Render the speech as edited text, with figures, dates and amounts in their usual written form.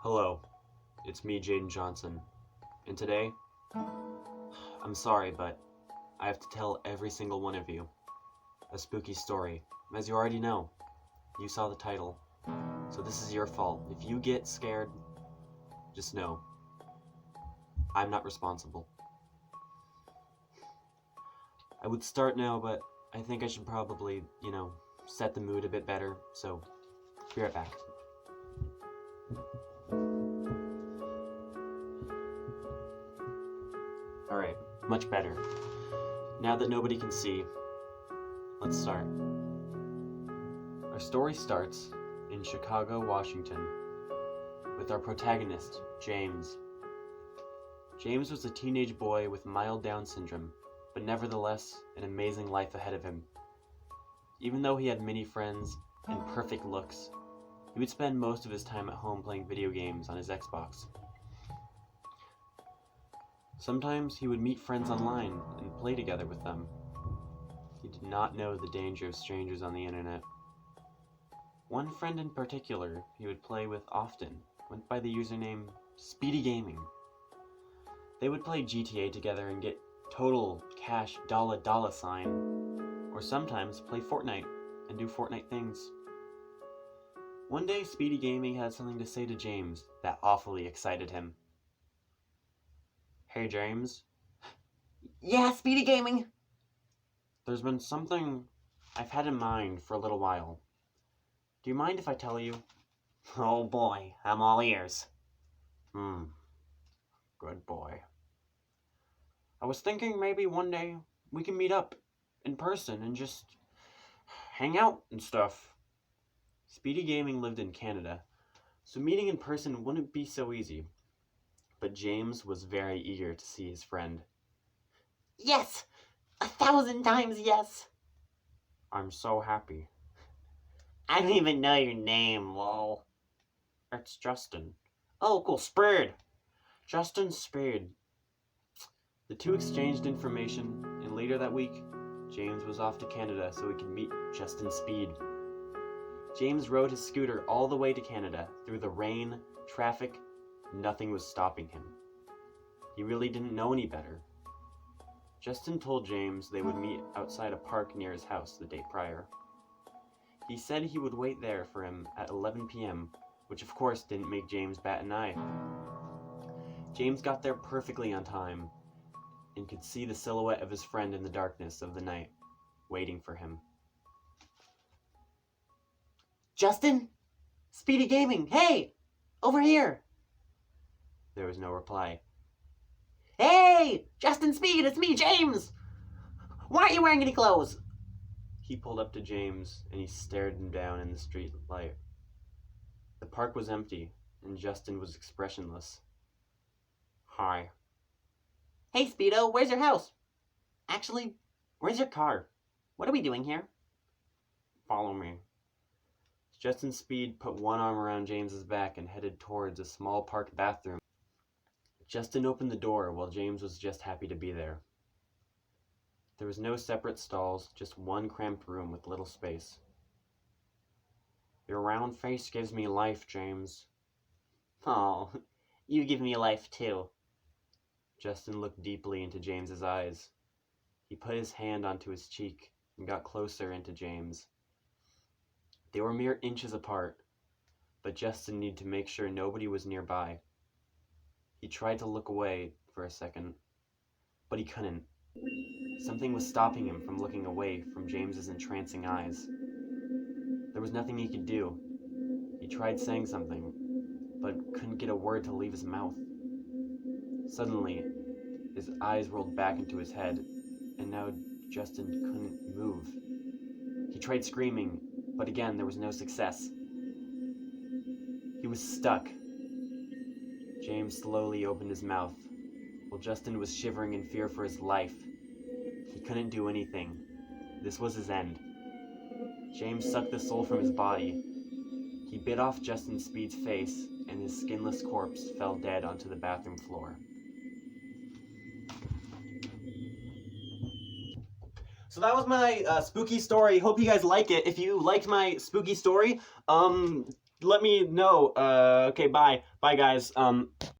Hello, it's me, Jaden Johnson, and today, I'm sorry, but I have to tell every single one of you a spooky story. As you already know, you saw the title, so this is your fault. If you get scared, just know, I'm not responsible. I would start now, but I think I should probably, set the mood a bit better, so be right back. Alright, much better. Now that nobody can see, let's start. Our story starts in Chicago, Washington, with our protagonist, James. James was a teenage boy with mild Down syndrome, but nevertheless an amazing life ahead of him. Even though he had many friends and perfect looks, he would spend most of his time at home playing video games on his Xbox. Sometimes he would meet friends online and play together with them. He did not know the danger of strangers on the internet. One friend in particular he would play with often went by the username Speedy Gaming. They would play GTA together and get total cash dollar sign, or sometimes play Fortnite and do Fortnite things. One day Speedy Gaming had something to say to James that awfully excited him. Hey James. Yeah, Speedy Gaming. There's been something I've had in mind for a little while. Do you mind if I tell you? Oh boy, I'm all ears. Good boy. I was thinking maybe one day we can meet up in person and just hang out and stuff. Speedy Gaming lived in Canada, so meeting in person wouldn't be so easy. But James was very eager to see his friend. Yes! 1,000 times yes! I'm so happy. I don't even know your name, lol. It's Justin. Oh, cool, Spurred. Justin Spade. The two exchanged information, and later that week, James was off to Canada so he could meet Justin Speed. James rode his scooter all the way to Canada, through the rain, traffic. Nothing was stopping him. He really didn't know any better. Justin told James they would meet outside a park near his house the day prior. He said he would wait there for him at 11 p.m., which of course didn't make James bat an eye. James got there perfectly on time and could see the silhouette of his friend in the darkness of the night, waiting for him. Justin? Speedy Gaming, hey! Over here! There was no reply. Hey! Justin Speed, it's me, James! Why aren't you wearing any clothes? He pulled up to James and he stared him down in the street light. The park was empty and Justin was expressionless. Hi. Hey, Speedo, where's your house? Actually, where's your car? What are we doing here? Follow me. Justin Speed put one arm around James's back and headed towards a small park bathroom. Justin opened the door while James was just happy to be there. There was no separate stalls, just one cramped room with little space. Your round face gives me life, James. Oh, you give me life too. Justin looked deeply into James's eyes. He put his hand onto his cheek and got closer into James. They were mere inches apart, but Justin needed to make sure nobody was nearby. He tried to look away for a second, but he couldn't. Something was stopping him from looking away from James's entrancing eyes. There was nothing he could do. He tried saying something, but couldn't get a word to leave his mouth. Suddenly, his eyes rolled back into his head, and now Justin couldn't move. He tried screaming, but again there was no success. He was stuck. James slowly opened his mouth, while Justin was shivering in fear for his life. He couldn't do anything. This was his end. James sucked the soul from his body. He bit off Justin Speed's face, and his skinless corpse fell dead onto the bathroom floor. So that was my spooky story. Hope you guys like it. If you liked my spooky story, let me know. Okay, bye. Bye, guys.